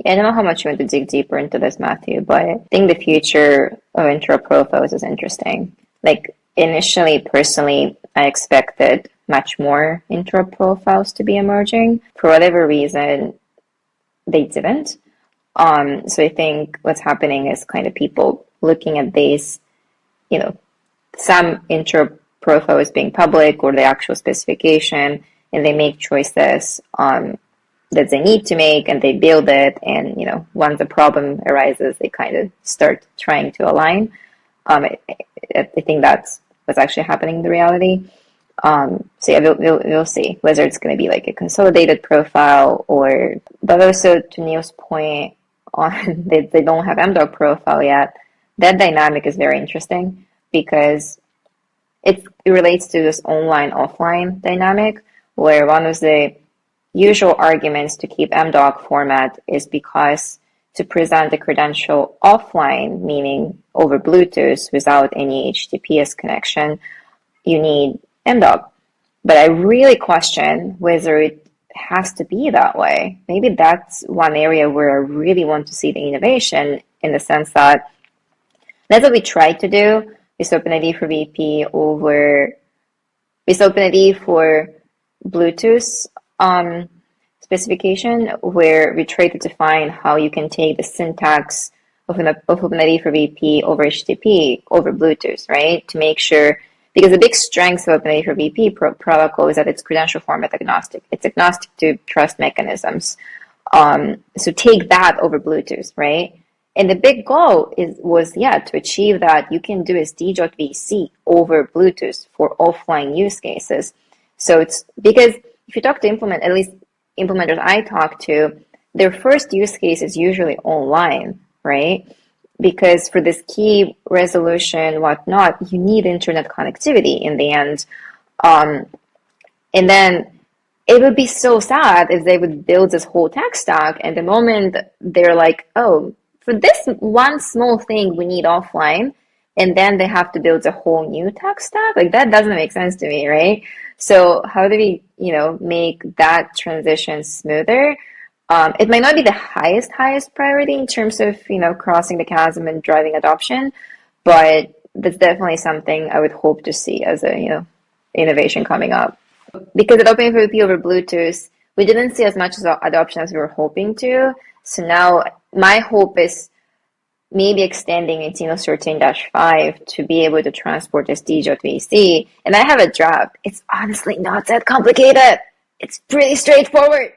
Yeah, I don't know how much you want to dig deeper into this, Matthew, but I think the future of intro profiles is interesting. Like initially, personally, I expected much more intro profiles to be emerging. For whatever reason, they didn't. So I think what's happening is kind of people looking at these, you know, some intro profile is being public or the actual specification, and they make choices that they need to make, and they build it. And once a problem arises, they kind of start trying to align. I think that's what's actually happening in the reality. So yeah, we'll see whether it's going to be like a consolidated profile or, but also to Neil's point on they don't have MDoc profile yet. That dynamic is very interesting because it relates to this online offline dynamic where one of the usual arguments to keep MDoc format is because to present the credential offline, meaning over Bluetooth without any HTTPS connection, you need MDoc. But I really question whether it has to be that way. Maybe that's one area where I really want to see the innovation, in the sense that that's what we tried to do with OpenID for VP with OpenID for Bluetooth specification, where we tried to define how you can take the syntax of OpenID for VP over HTTP over Bluetooth, right? To make sure, because the big strength of OpenID for VP protocol is that it's credential format agnostic. It's agnostic to trust mechanisms. So take that over Bluetooth, right? And the big goal was to achieve that you can do as D.VC over Bluetooth for offline use cases. So it's because if you talk to at least implementers I talk to, their first use case is usually online, right? Because for this key resolution, whatnot, you need internet connectivity in the end. And then it would be so sad if they would build this whole tech stack, and the moment they're like, oh, for this one small thing, we need offline, and then they have to build a whole new tech stack. Like, that doesn't make sense to me, right? So how do we, make that transition smoother? It might not be the highest priority in terms of, crossing the chasm and driving adoption, but that's definitely something I would hope to see as a, innovation coming up. Because at OpenFOP over Bluetooth, we didn't see as much adoption as we were hoping to. So now my hope is maybe extending it, 13-5 to be able to transport as D.VC. And I have a draft. It's honestly not that complicated. It's pretty straightforward.